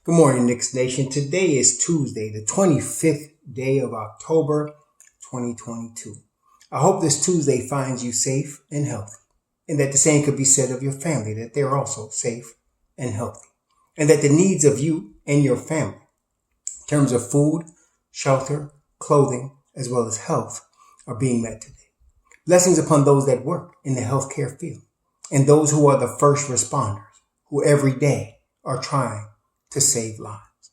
Good morning, Knicks Nation. Today is Tuesday, the 25th day of October, 2022. I hope this Tuesday finds you safe and healthy, and that the same could be said of your family, that they're also safe and healthy, and that the needs of you and your family, in terms of food, shelter, clothing, as well as health, are being met today. Blessings upon those that work in the healthcare field, and those who are the first responders, who every day are trying to save lives.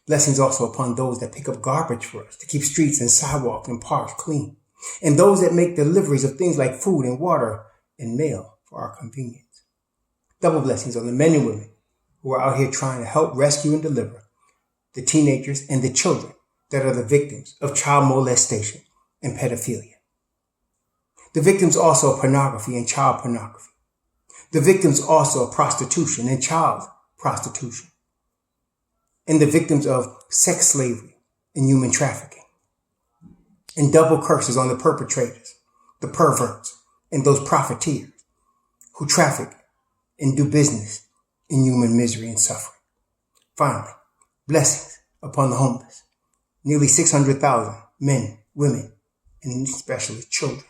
Blessings also upon those that pick up garbage for us to keep streets and sidewalks and parks clean, and those that make deliveries of things like food and water and mail for our convenience. Double blessings on the men and women who are out here trying to help rescue and deliver the teenagers and the children that are the victims of child molestation and pedophilia. The victims also of pornography and child pornography. The victims also of prostitution and child prostitution. And the victims of sex slavery and human trafficking. And double curses on the perpetrators, the perverts, and those profiteers who traffic and do business in human misery and suffering. Finally, blessings upon the homeless. Nearly 600,000 men, women, and especially children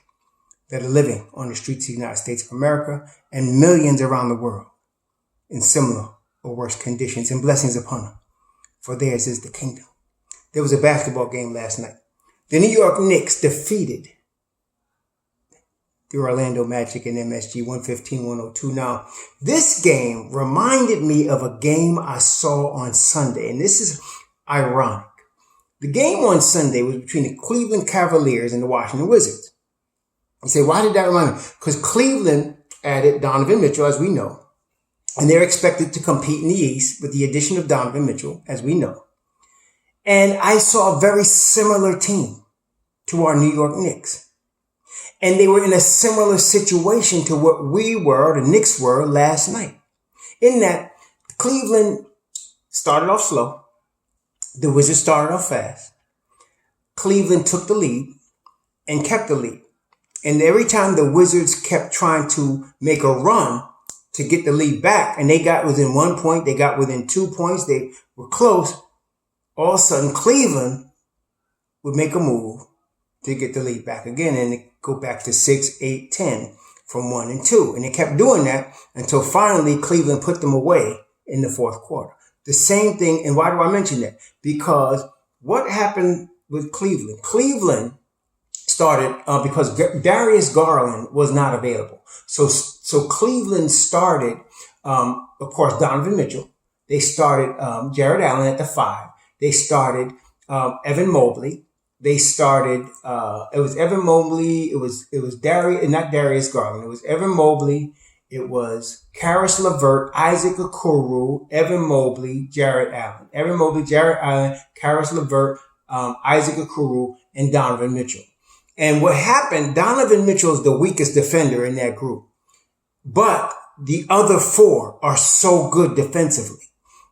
that are living on the streets of the United States of America and millions around the world in similar or worse conditions, and blessings upon them. For theirs is the kingdom. There was a basketball game last night. The New York Knicks defeated the Orlando Magic in MSG 115-102. Now, this game reminded me of a game I saw on Sunday, and this is ironic. The game on Sunday was between the Cleveland Cavaliers and the Washington Wizards. You say, why did that remind me? Because Cleveland added Donovan Mitchell, as we know. And they're expected to compete in the East with the addition of Donovan Mitchell, as we know. And I saw a very similar team to our New York Knicks. And they were in a similar situation to what we were, or the Knicks were, last night. In that, Cleveland started off slow. The Wizards started off fast. Cleveland took the lead and kept the lead. And every time the Wizards kept trying to make a run to get the lead back, and they got within 1 point, they got within 2 points, they were close. All of a sudden, Cleveland would make a move to get the lead back again, and it go back to 6, 8, 10 from 1 and 2. And they kept doing that until finally Cleveland put them away in the fourth quarter. The same thing, and why do I mention that? Because what happened with Cleveland? Cleveland started because Darius Garland was not available. So Cleveland started, of course, Donovan Mitchell. They started Jared Allen at the 5. They started Evan Mobley. They started it was Evan Mobley. It was Darius, not Darius Garland. It was Evan Mobley. It was Karis LeVert, Isaac Okoro, Evan Mobley, Jared Allen. Evan Mobley, Jared Allen, Karis LeVert, Isaac Okoro, and Donovan Mitchell. And what happened, Donovan Mitchell is the weakest defender in that group. But the other 4 are so good defensively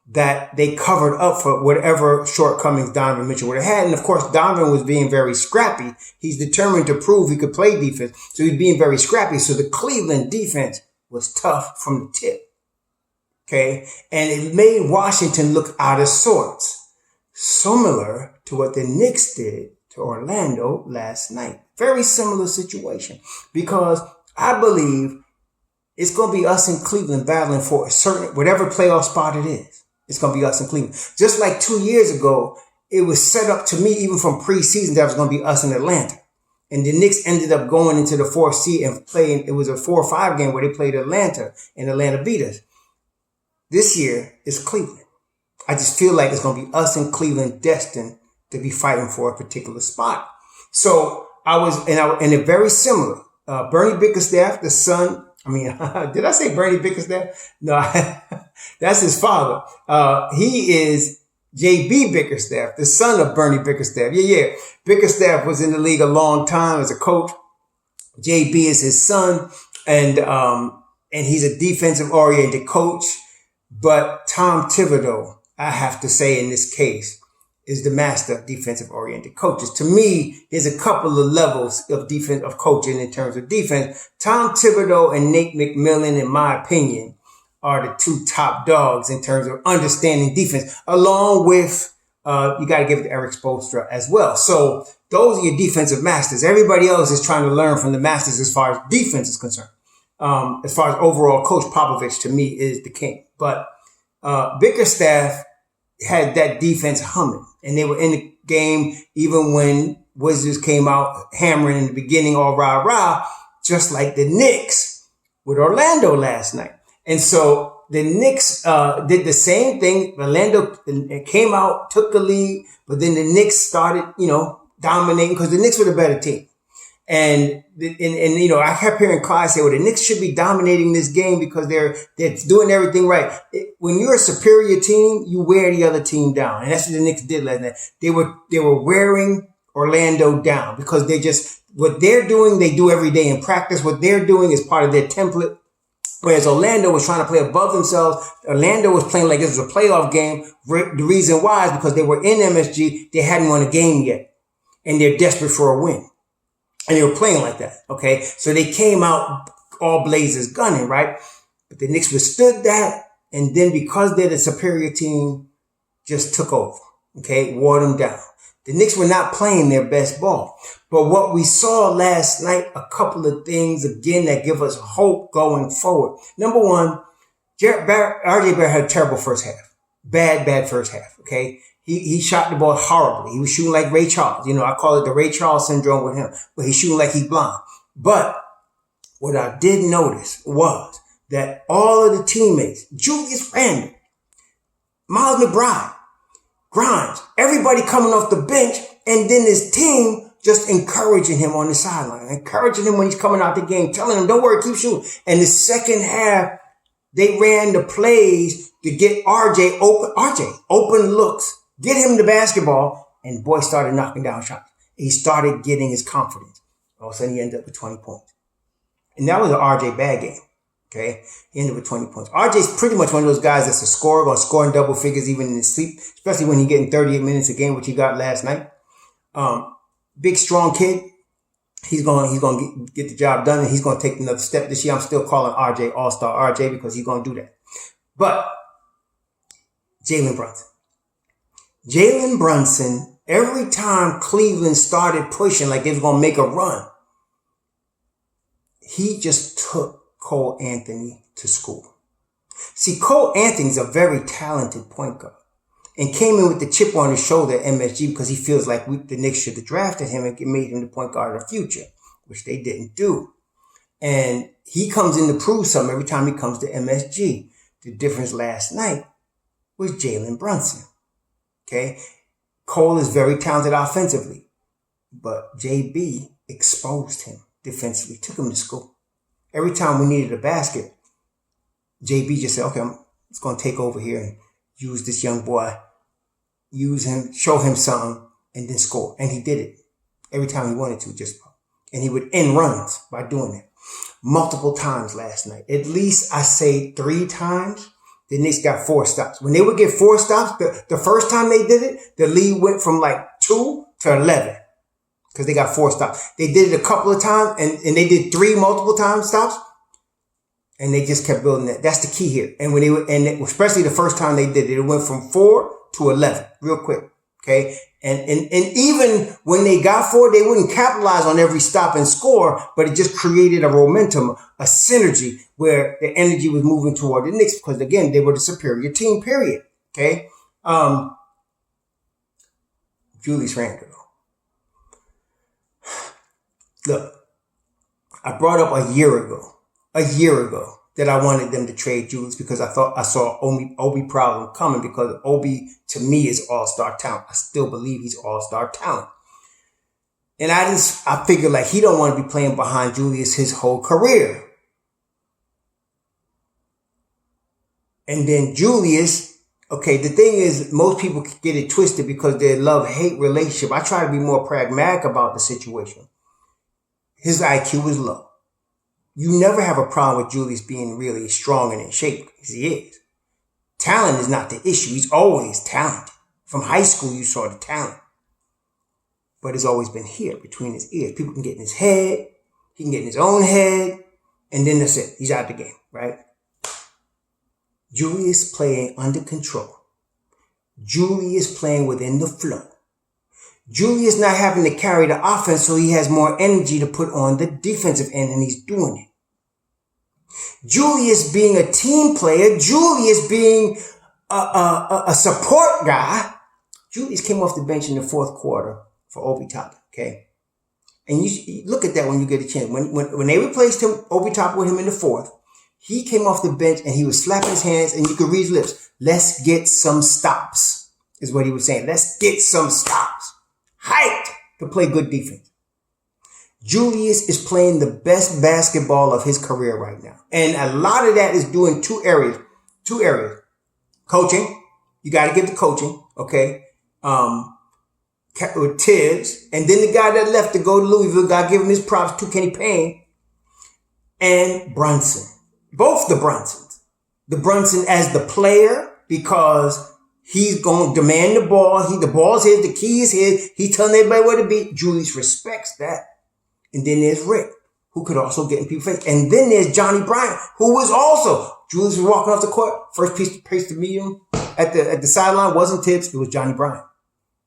that they covered up for whatever shortcomings Donovan Mitchell would have had. And of course, Donovan was being very scrappy. He's determined to prove he could play defense. So he's being very scrappy. So the Cleveland defense was tough from the tip. Okay. And it made Washington look out of sorts. Similar to what the Knicks did to Orlando last night. Very similar situation, because I believe it's going to be us in Cleveland battling for a certain, whatever playoff spot it is. It's going to be us in Cleveland. Just like 2 years ago, it was set up to me, even from preseason, that it was going to be us in Atlanta. And the Knicks ended up going into the 4th seed and playing, it was a 4-5 game where they played Atlanta, and Atlanta beat us. This year is Cleveland. I just feel like it's going to be us in Cleveland destined to be fighting for a particular spot. So and they're very similar. Bernie Bickerstaff, the son, did I say Bernie Bickerstaff? No, that's his father. He is J.B. Bickerstaff, the son of Bernie Bickerstaff. Yeah. Bickerstaff was in the league a long time as a coach. J.B. is his son, and he's a defensive-oriented coach. But Tom Thibodeau, I have to say in this case, is the master of defensive-oriented coaches. To me, there's a couple of levels of coaching in terms of defense. Tom Thibodeau and Nate McMillan, in my opinion, are the two top dogs in terms of understanding defense, along with you got to give it to Eric Spoelstra as well. So those are your defensive masters. Everybody else is trying to learn from the masters as far as defense is concerned. As far as overall, Coach Popovich to me is the king. But Bickerstaff had that defense humming, and they were in the game even when Wizards came out hammering in the beginning, all rah rah, just like the Knicks with Orlando last night. And so the Knicks did the same thing. Orlando came out, took the lead, but then the Knicks started, dominating because the Knicks were the better team. And I kept hearing Clyde say, well, the Knicks should be dominating this game because they're doing everything right. When you're a superior team, you wear the other team down. And that's what the Knicks did last night. They were wearing Orlando down because what they're doing, they do every day in practice. What they're doing is part of their template. Whereas Orlando was trying to play above themselves. Orlando was playing like this was a playoff game. The reason why is because they were in MSG. They hadn't won a game yet. And they're desperate for a win. And they were playing like that. Okay. So they came out all blazers gunning, right? But the Knicks withstood that. And then because they're the superior team, just took over. Okay. Wore them down. The Knicks were not playing their best ball. But what we saw last night, a couple of things, again, that give us hope going forward. Number one, RJ Barrett had a terrible first half. Bad first half, okay? He shot the ball horribly. He was shooting like Ray Charles. I call it the Ray Charles syndrome with him, where he's shooting like he's blind. But what I did notice was that all of the teammates, Julius Randle, Miles McBride, Grimes, everybody coming off the bench, and then his team just encouraging him on the sideline, encouraging him when he's coming out the game, telling him, don't worry, keep shooting. And the second half, they ran the plays to get RJ open looks, get him the basketball, and the boy started knocking down shots. He started getting his confidence. All of a sudden, he ended up with 20 points. And that was an RJ bad game. Okay. He ended with 20 points. RJ's pretty much one of those guys that's a scorer, going to score in double figures even in his sleep, especially when he's getting 38 minutes a game, which he got last night. Big, strong kid. He's going to get the job done, and he's going to take another step this year. I'm still calling RJ All-Star RJ because he's going to do that. But Jalen Brunson, every time Cleveland started pushing like they was going to make a run, he just took Cole Anthony to school. See, Cole Anthony's a very talented point guard and came in with the chip on his shoulder at MSG because he feels like the Knicks should have drafted him and made him the point guard of the future, which they didn't do. And he comes in to prove something every time he comes to MSG. The difference last night was Jalen Brunson. Okay. Cole is very talented offensively, but JB exposed him defensively, took him to school. Every time we needed a basket, JB just said, okay, I'm just going to take over here and use this young boy, use him, show him something, and then score. And he did it every time he wanted to, and he would end runs by doing it. Multiple times last night. At least I say 3 times, the Knicks got 4 stops. When they would get 4 stops, the first time they did it, the lead went from like 2 to 11. Because they got 4 stops. They did it a couple of times, and they did 3 multiple time stops, and they just kept building that. That's the key here. And especially the first time they did it, it went from 4 to 11 real quick. Okay, and even when they got 4, they wouldn't capitalize on every stop and score, but it just created a momentum, a synergy where the energy was moving toward the Knicks because again they were the superior team. Period. Okay, Julius Randle. Look, I brought up a year ago that I wanted them to trade Julius because I thought I saw Obi problem coming because Obi to me is all-star talent. I still believe he's all-star talent. And I figured like he don't want to be playing behind Julius his whole career. And then Julius, okay, the thing is most people get it twisted because they love-hate relationship. I try to be more pragmatic about the situation. His IQ is low. You never have a problem with Julius being really strong and in shape, because he is. Talent is not the issue. He's always talented. From high school, you saw the talent. But it's always been here, between his ears. People can get in his head. He can get in his own head. And then that's it. He's out of the game, right? Julius playing under control. Julius playing within the flow. Julius not having to carry the offense, so he has more energy to put on the defensive end, and he's doing it. Julius being a team player. Julius being a support guy. Julius came off the bench in the fourth quarter for Obi Toppin, okay? And you look at that when you get a chance. When they replaced him, Obi Toppin with him in the fourth, he came off the bench and he was slapping his hands, and you could read his lips. Let's get some stops, is what he was saying. Let's get some stops. Hyped to play good defense. Julius is playing the best basketball of his career right now. And a lot of that is due in two areas. Coaching. You got to give the coaching, okay? With Tibbs. And then the guy that left to go to Louisville, got to give him his props to Kenny Payne. And Brunson. Both the Brunsons. The Brunson as the player, because he's going to demand the ball. The ball's his. The key is his. He's telling everybody where to be. Julius respects that. And then there's Rick, who could also get in people's face. And then there's Johnny Bryant, who was also, Julius was walking off the court. First piece to meet him at the sideline wasn't Tibbs. It was Johnny Bryant.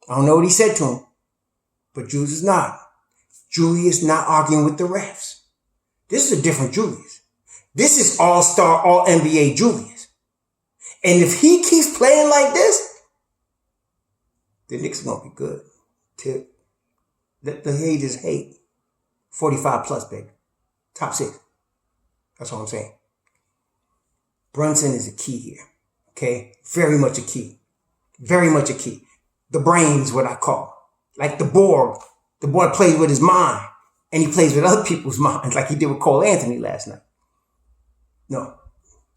I don't know what he said to him, but Julius is not. Julius not arguing with the refs. This is a different Julius. This is all-star, all-NBA Julius. And if he keeps playing like this, the Knicks are going to be good. Let the haters hate. 45 plus, baby. Top 6. That's all I'm saying. Brunson is a key here. Okay? Very much a key. Very much a key. The brains, what I call. Like the Borg. The boy plays with his mind. And he plays with other people's minds, like he did with Cole Anthony last night. No.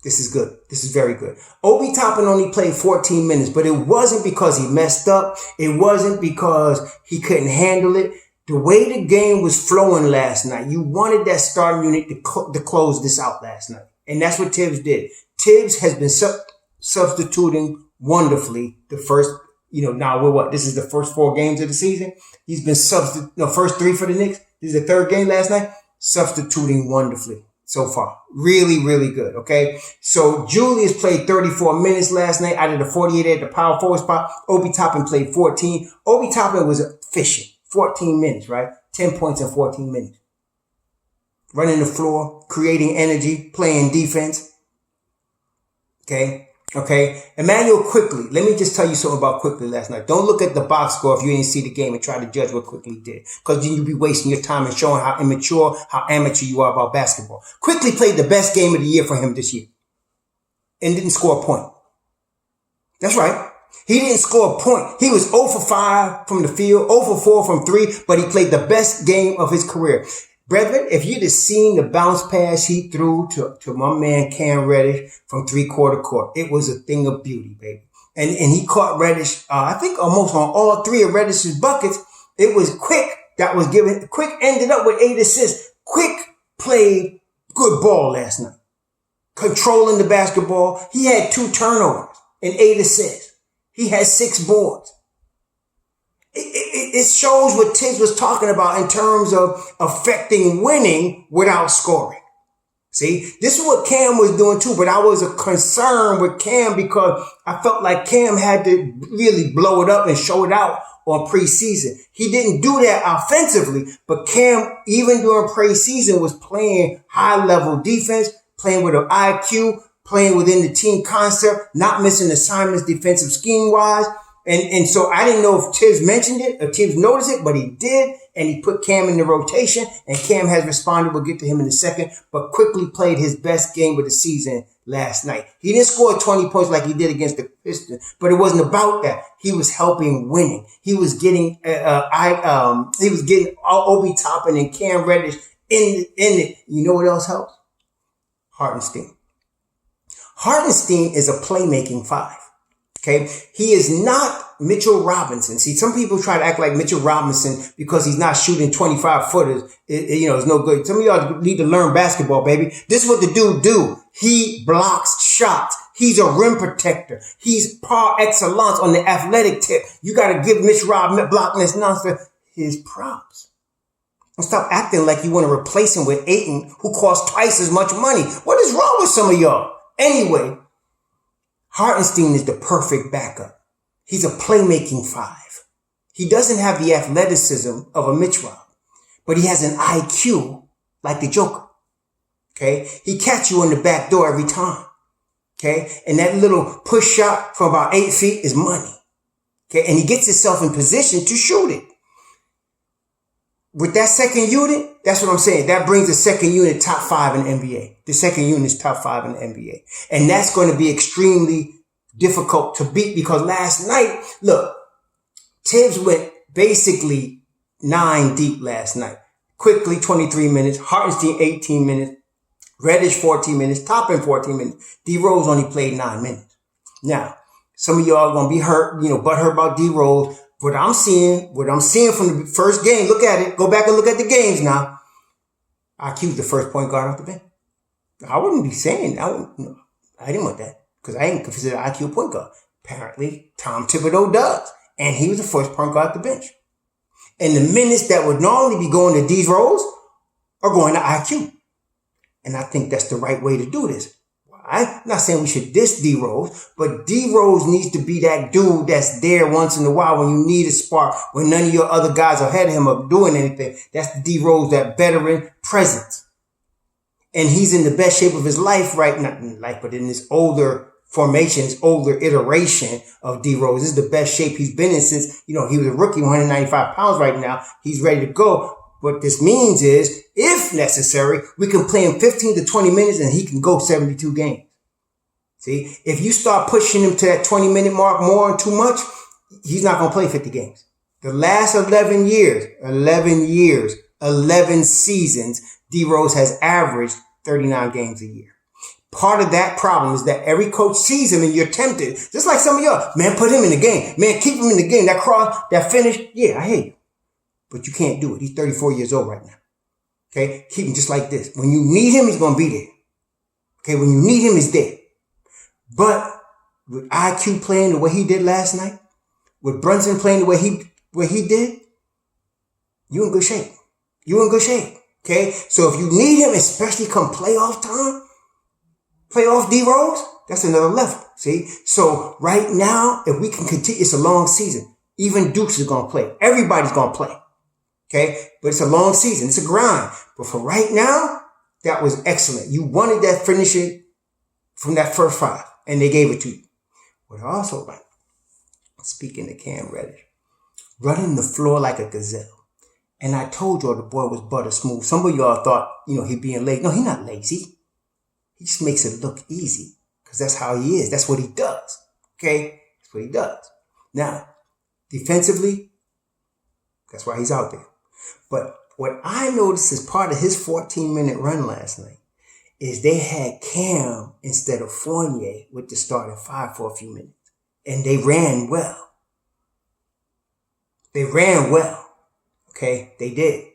This is good. This is very good. Obi Toppin only played 14 minutes, but it wasn't because he messed up. It wasn't because he couldn't handle it. The way the game was flowing last night, you wanted that starting unit to close this out last night. And that's what Tibbs did. Tibbs has been substituting wonderfully the first, now we're what? This is the first 4 games of the season. He's been first 3 for the Knicks. This is the 3rd game last night. Substituting wonderfully so far. Really, really good. Okay. So Julius played 34 minutes last night out of the 48 at the power forward spot. Obi Toppin played 14. Obi Toppin was efficient. 14 minutes, right? 10 points in 14 minutes. Running the floor, creating energy, playing defense. Okay. Emmanuel Quickly. Let me just tell you something about Quickly last night. Don't look at the box score if you didn't see the game and try to judge what Quickly did. Because then you'll be wasting your time and showing how immature, how amateur you are about basketball. Quickly played the best game of the year for him this year. And didn't score a point. That's right. He didn't score a point. He was 0 for 5 from the field, 0 for 4 from 3, but he played the best game of his career. Brethren, if you'd have seen the bounce pass he threw to my man Cam Reddish from 3-quarter court, it was a thing of beauty, baby. And he caught Reddish, I think almost on all 3 of Reddish's buckets. It was Quick that was given. Quick ended up with 8 assists. Quick played good ball last night. Controlling the basketball. He had 2 turnovers and 8 assists. He had 6 boards. It shows what Tibbs was talking about in terms of affecting winning without scoring. See, this is what Cam was doing too, but I was concerned with Cam because I felt like Cam had to really blow it up and show it out on preseason. He didn't do that offensively, but Cam, even during preseason, was playing high-level defense, playing with an IQ, playing within the team concept, not missing assignments defensive scheme-wise. And so I didn't know if Tibbs mentioned it or Tibbs noticed it, but he did. And he put Cam in the rotation, and Cam has responded. We'll get to him in a second, but Quickly played his best game of the season last night. He didn't score 20 points like he did against the Pistons, but it wasn't about that. He was helping winning. He was getting, Obi Toppin and Cam Reddish in it. You know what else helps? Hartenstein. Hartenstein is a playmaking 5. Okay. He is not Mitchell Robinson. See, some people try to act like Mitchell Robinson because he's not shooting 25 footers. It's no good. Some of y'all need to learn basketball, baby. This is what the dude do. He blocks shots. He's a rim protector. He's par excellence on the athletic tip. You got to give Mitch blocking this nonsense his props. And stop acting like you want to replace him with Ayton, who costs twice as much money. What is wrong with some of y'all? Anyway, Hartenstein is the perfect backup. He's a playmaking five. He doesn't have the athleticism of a Mitch Rob, but he has an IQ like the Joker. Okay. He catch you in the back door every time. Okay. And that little push shot from about 8 feet is money. Okay. And he gets himself in position to shoot it. With that second unit, that's what I'm saying. That brings the second unit top 5 in the NBA. The second unit is top 5 in the NBA. And that's going to be extremely difficult to beat because last night, look, Tibbs went basically 9 deep last night. Quickly, 23 minutes. Hartenstein, 18 minutes. Reddish, 14 minutes. Toppin, 14 minutes. D Rose only played 9 minutes. Now, some of y'all are going to be hurt, butthurt about D Rose. What I'm seeing from the first game, look at it. Go back and look at the games now. IQ's the first point guard off the bench. I wouldn't be saying, I didn't want that because I ain't consider IQ a point guard. Apparently, Tom Thibodeau does. And he was the first point guard off the bench. And the minutes that would normally be going to D Rose are going to IQ. And I think that's the right way to do this. I'm not saying we should diss D Rose, but D Rose needs to be that dude that's there once in a while when you need a spark, when none of your other guys ahead of him are doing anything. That's the D Rose, that veteran presence. And he's in the best shape of his life right now, but in this older formation, this older iteration of D Rose. This is the best shape he's been in since, he was a rookie, 195 pounds right now. He's ready to go. What this means is, if necessary, we can play him 15 to 20 minutes and he can go 72 games. See, if you start pushing him to that 20-minute mark more and too much, he's not going to play 50 games. The last 11 seasons, D Rose has averaged 39 games a year. Part of that problem is that every coach sees him and you're tempted. Just like some of y'all, man, put him in the game. Man, keep him in the game. That cross, that finish, yeah, I hear you. But you can't do it. He's 34 years old right now. Okay? Keep him just like this. When you need him, he's going to be there. Okay? When you need him, he's there. But with IQ playing the way he did last night, with Brunson playing the way he did, you're in good shape. You're in good shape. Okay? So if you need him, especially come playoff time, playoff D Rose, that's another level. See? So right now, if we can continue, it's a long season. Even Dukes is going to play. Everybody's going to play. Okay. But it's a long season. It's a grind. But for right now, that was excellent. You wanted that finishing from that first 5 and they gave it to you. But I also like, speaking to Cam Reddish, running the floor like a gazelle. And I told y'all the boy was butter smooth. Some of y'all thought, he being lazy. No, he's not lazy. He just makes it look easy because that's how he is. That's what he does. Okay. That's what he does. Now, defensively, that's why he's out there. But what I noticed as part of his 14-minute run last night is they had Cam instead of Fournier with the starting 5 for a few minutes. And they ran well. They ran well. Okay, they did.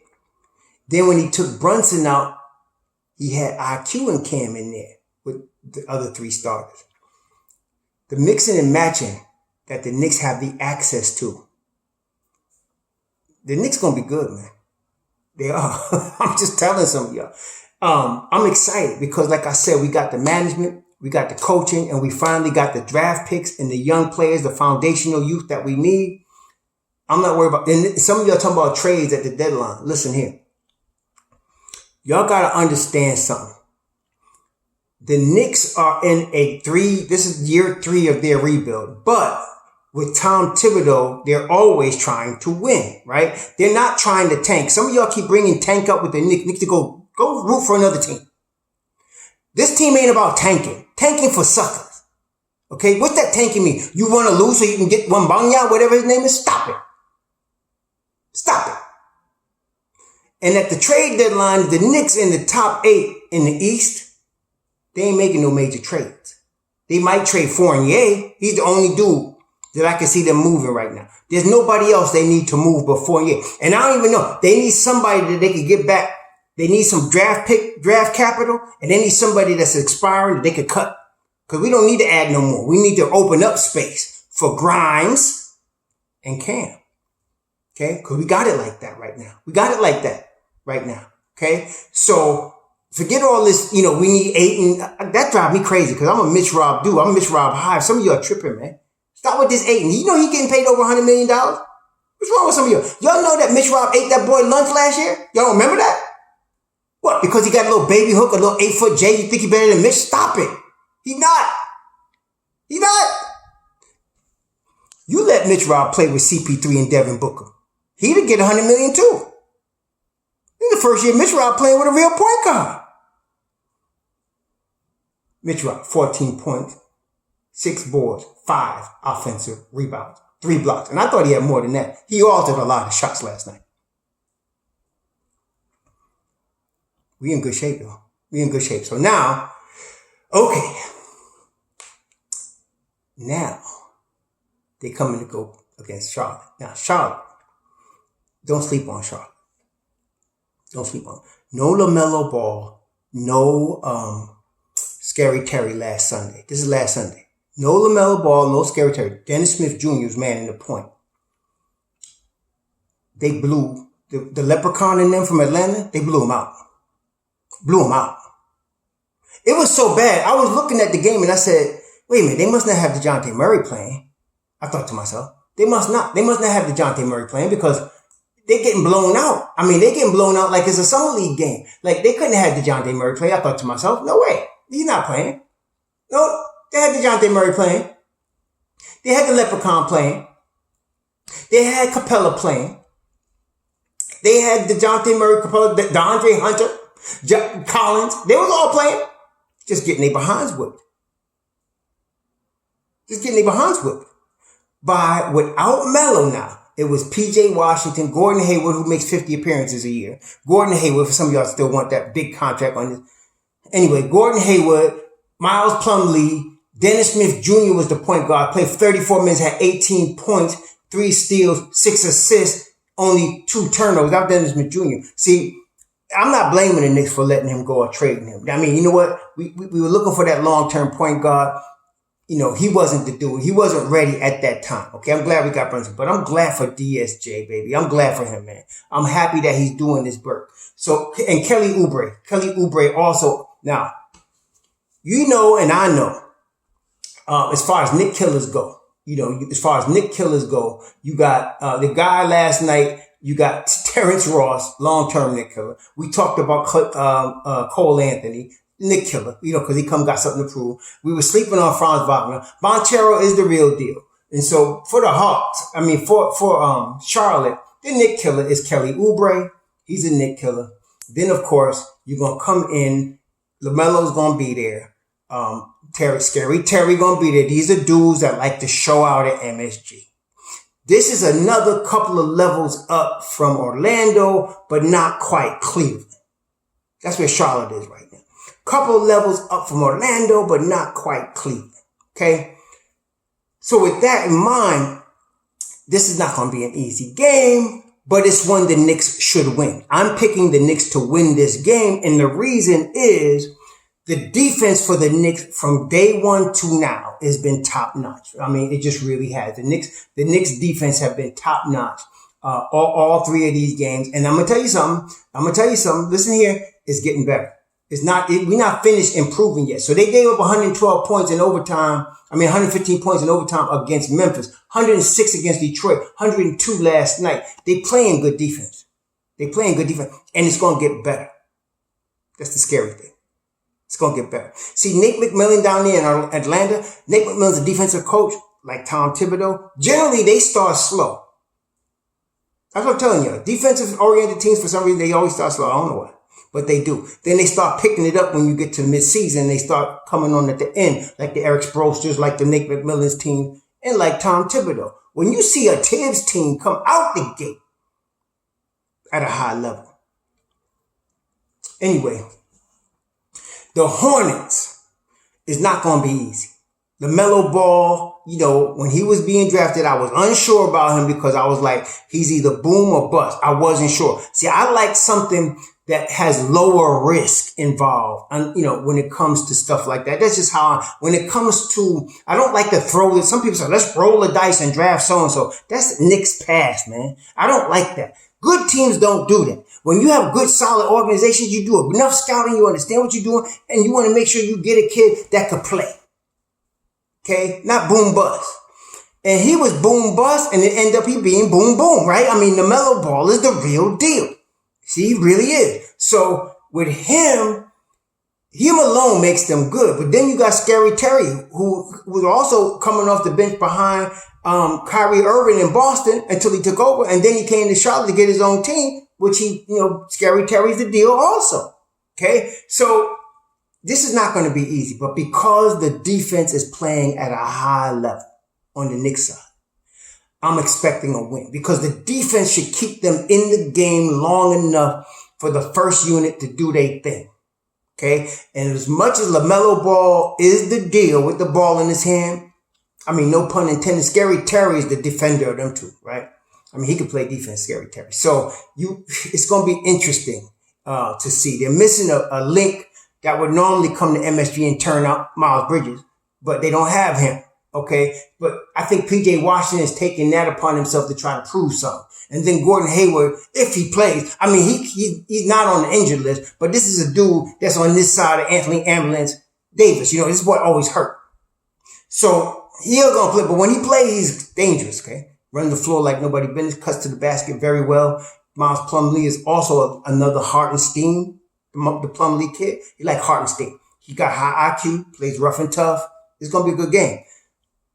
Then when he took Brunson out, he had IQ and Cam in there with the other 3 starters. The mixing and matching that the Knicks have the access to. The Knicks gonna be good, man. They are. I'm just telling some of y'all. I'm excited because, like I said, we got the management, we got the coaching, and we finally got the draft picks and the young players, the foundational youth that we need. I'm not worried about. And some of y'all talking about trades at the deadline. Listen here. Y'all gotta understand something. The Knicks are in this is year 3 of their rebuild, but with Tom Thibodeau, they're always trying to win, right? They're not trying to tank. Some of y'all keep bringing tank up with the Knicks to go root for another team. This team ain't about tanking. Tanking for suckers. Okay? What's that tanking mean? You want to lose so you can get Wembanyama, whatever his name is? Stop it. Stop it. And at the trade deadline, the Knicks in the top 8 in the East, they ain't making no major trades. They might trade Fournier. He's the only dude that I can see them moving right now. There's nobody else they need to move but Fournier. And I don't even know. They need somebody that they can get back. They need some draft capital, and they need somebody that's expiring that they could cut. Because we don't need to add no more. We need to open up space for Grimes and Cam. Okay? Because we got it like that right now. We got it like that right now. Okay? So Forget all this, we need Ayton. That drives me crazy because I'm a Mitch Rob dude. I'm a Mitch Rob Hive. Some of you are tripping, man. Stop with this Ayton. You know he getting paid over $100 million? What's wrong with some of you? Y'all know that Mitch Rob ate that boy lunch last year? Y'all don't remember that? What, because he got a little baby hook, a little 8-foot J, you think he better than Mitch? Stop it. He not. You let Mitch Rob play with CP3 and Devin Booker. He'd get $100 million too. This is the first year Mitch Rob playing with a real point guard. Mitch Rob, 14 points, 6 boards, 5 offensive rebounds, 3 blocks. And I thought he had more than that. He altered a lot of shots last night. We in good shape, though. We in good shape. So now, okay. Now, they coming to go against Charlotte. Now, Charlotte, don't sleep on Charlotte. Don't sleep on. No LaMelo Ball, no Scary Terry last Sunday. This is last Sunday. No LaMelo Ball, no Scary Terry. Dennis Smith Jr. was manning the point. They blew the leprechaun in them from Atlanta. They blew him out. It was so bad. I was looking at the game and I said, wait a minute, they must not have DeJounte Murray playing. I thought to myself, they must not have DeJounte Murray playing because they're getting blown out. I mean, they're getting blown out like it's a summer league game. Like they couldn't have DeJounte Murray play. I thought to myself, no way. He's not playing. No, they had DeJounte Murray playing. They had the leprechaun playing. They had Capella playing. They had DeJounte Murray, Capella, DeAndre Hunter, Collins. They was all playing. Just getting their behinds whipped. Without Melo now. It was P.J. Washington, Gordon Hayward, who makes 50 appearances a year. Gordon Hayward, for some of y'all still want that big contract on this. Anyway, Gordon Hayward, Miles Plumlee, Dennis Smith Jr. was the point guard, played 34 minutes, had 18 points, 3 steals, 6 assists, only 2 turnovers. That was Dennis Smith Jr. See, I'm not blaming the Knicks for letting him go or trading him. I mean, you know what? We were looking for that long-term point guard. He wasn't the dude. He wasn't ready at that time. Okay, I'm glad we got Brunson, but I'm glad for DSJ, baby. I'm glad for him, man. I'm happy that he's doing this work. So, and Kelly Oubre also. Now, and I know, as far as Nick killers go, you got the guy last night. You got Terrence Ross, long-term Nick killer. We talked about Cole Anthony, Nick killer, because he got something to prove. We were sleeping on Franz Wagner. Banchero is the real deal. And so for the Hawks, for Charlotte, the Nick killer is Kelly Oubre. He's a Nick killer. Then, of course, you're going to come in. LaMelo's going to be there. Scary Terry going to be there. These are dudes that like to show out at MSG. This is another couple of levels up from Orlando, but not quite Cleveland. That's where Charlotte is right now. Couple of levels up from Orlando, but not quite Cleveland. Okay? So with that in mind, this is not going to be an easy game, but it's one the Knicks should win. I'm picking the Knicks to win this game, and the reason is the defense for the Knicks from day one to now has been top notch. I mean, it just really has. The Knicks defense have been top notch all 3 of these games. And I'm gonna tell you something. Listen here, it's getting better. We're not finished improving yet. So they gave up 112 points in overtime. 115 points in overtime against Memphis, 106 against Detroit, 102 last night. They playing good defense. And it's gonna get better. That's the scary thing. It's going to get better. See, Nick McMillan down there in Atlanta, Nick McMillan's a defensive coach like Tom Thibodeau. Generally, they start slow. That's what I'm telling you. Defensive-oriented teams, for some reason, they always start slow. I don't know why, but they do. Then they start picking it up when you get to mid-season. They start coming on at the end, like the Eric Spoelsters, like the Nick McMillan's team, and like Tom Thibodeau. When you see a Tibbs team come out the gate at a high level. Anyway, the Hornets is not going to be easy. LaMelo Ball, when he was being drafted, I was unsure about him because I was like, he's either boom or bust. I wasn't sure. See, I like something that has lower risk involved. And, when it comes to stuff like that, that's just how when it comes to, I don't like to throw it. Some people say, let's roll the dice and draft so-and-so. That's Knicks past, man. I don't like that. Good teams don't do that. When you have good, solid organizations, you do enough scouting, you understand what you're doing, and you want to make sure you get a kid that could play. Okay? Not boom bust. And he was boom bust, and it ended up he being boom boom, right? I mean, the LaMelo Ball is the real deal. See, he really is. So with him alone makes them good. But then you got Scary Terry, who was also coming off the bench behind Kyrie Irving in Boston until he took over. And then he came to Charlotte to get his own team, which Scary Terry's the deal also. Okay? So this is not going to be easy. But because the defense is playing at a high level on the Knicks side, I'm expecting a win because the defense should keep them in the game long enough for the first unit to do their thing. Okay. And as much as LaMelo Ball is the deal with the ball in his hand, I mean, no pun intended, Scary Terry is the defender of them two, right? I mean, he can play defense, Scary Terry. So it's going to be interesting, to see. They're missing a link that would normally come to MSG and turn out Miles Bridges, but they don't have him. Okay. But I think PJ Washington is taking that upon himself to try to prove something. And then Gordon Hayward, if he plays, I mean, he's not on the injured list, but this is a dude that's on this side of Anthony Ambulance Davis. This is what always hurt. So he's going to play, but when he plays, he's dangerous. Okay. Running the floor like nobody business, cuts to the basket very well. Miles Plumlee is also another Hartenstein, the Plumlee kid. He like Hartenstein. He got high IQ, plays rough and tough. It's going to be a good game.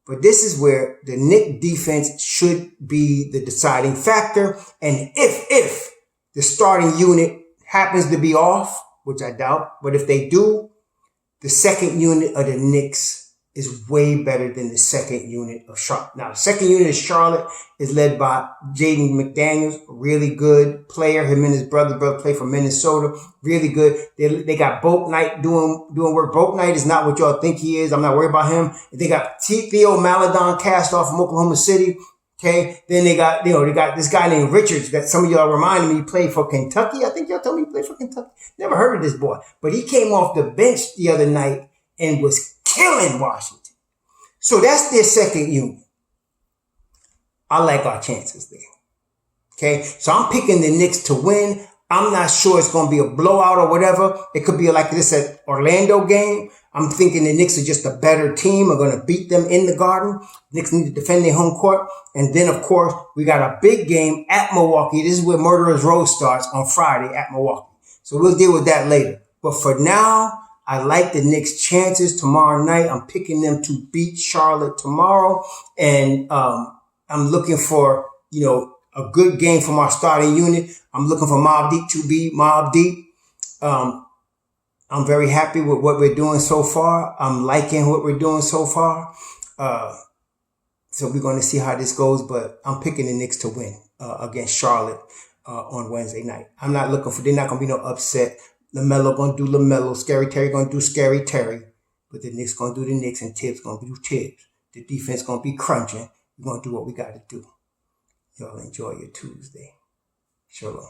But this is where the Knicks defense should be the deciding factor. And if the starting unit happens to be off, which I doubt, but if they do, the second unit of the Knicks is way better than the second unit of Charlotte. Now, the second unit of Charlotte is led by Jaden McDaniels, really good player. Him and his brother play for Minnesota, really good. They got Boat Knight doing work. Boat Knight is not what y'all think he is. I'm not worried about him. They got Theo Maledon cast off from Oklahoma City. Okay. Then they got this guy named Richards that some of y'all reminded me he played for Kentucky. I think y'all told me he played for Kentucky. Never heard of this boy, but he came off the bench the other night and was killing Washington. So that's their second unit. I like our chances there. Okay. So I'm picking the Knicks to win. I'm not sure it's going to be a blowout or whatever. It could be like this at Orlando game. I'm thinking the Knicks are just a better team. Are going to beat them in the Garden. Knicks need to defend their home court. And then, of course, we got a big game at Milwaukee. This is where Murderers Row starts on Friday at Milwaukee. So we'll deal with that later. But for now, I like the Knicks' chances tomorrow night. I'm picking them to beat Charlotte tomorrow. And I'm looking for, a good game from our starting unit. I'm looking for Mobb Deep to be Mobb Deep. I'm very happy with what we're doing so far. I'm liking what we're doing so far. So we're going to see how this goes, but I'm picking the Knicks to win against Charlotte on Wednesday night. They're not going to be no upset. LaMelo going to do LaMelo. Scary Terry going to do Scary Terry. But the Knicks going to do the Knicks and Tibbs going to do Tibbs. The defense going to be crunching. We're going to do what we got to do. Y'all enjoy your Tuesday. Shalom.